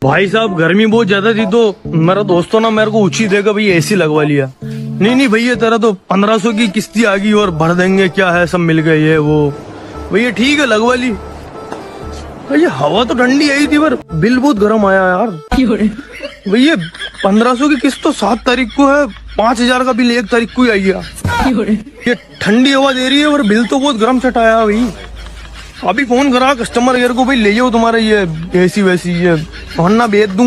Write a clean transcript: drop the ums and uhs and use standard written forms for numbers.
भाई साहब गर्मी बहुत ज्यादा थी तो मेरा दोस्तों ना मेरे को ऊंची देगा भाई एसी लगवा लिया। नहीं भैया तेरा तो 1500 की किस्ती आ गई और भर देंगे, क्या है सब मिल गए ये वो। भैया ठीक है लगवा ली। भैया हवा तो ठंडी आई थी पर बिल बहुत गर्म आया यार। भैया 1500 की किस्त तो 7 तारीख को है, 5000 का बिल 1 तारीख को ही आएगा। ये ठंडी हवा दे रही है और बिल तो बहुत गर्म चटाया भाई। अभी फोन करा कस्टमर केयर को, भाई ले जाओ तुम्हारा ये एसी वैसी, ये वरना बेच दूंगा।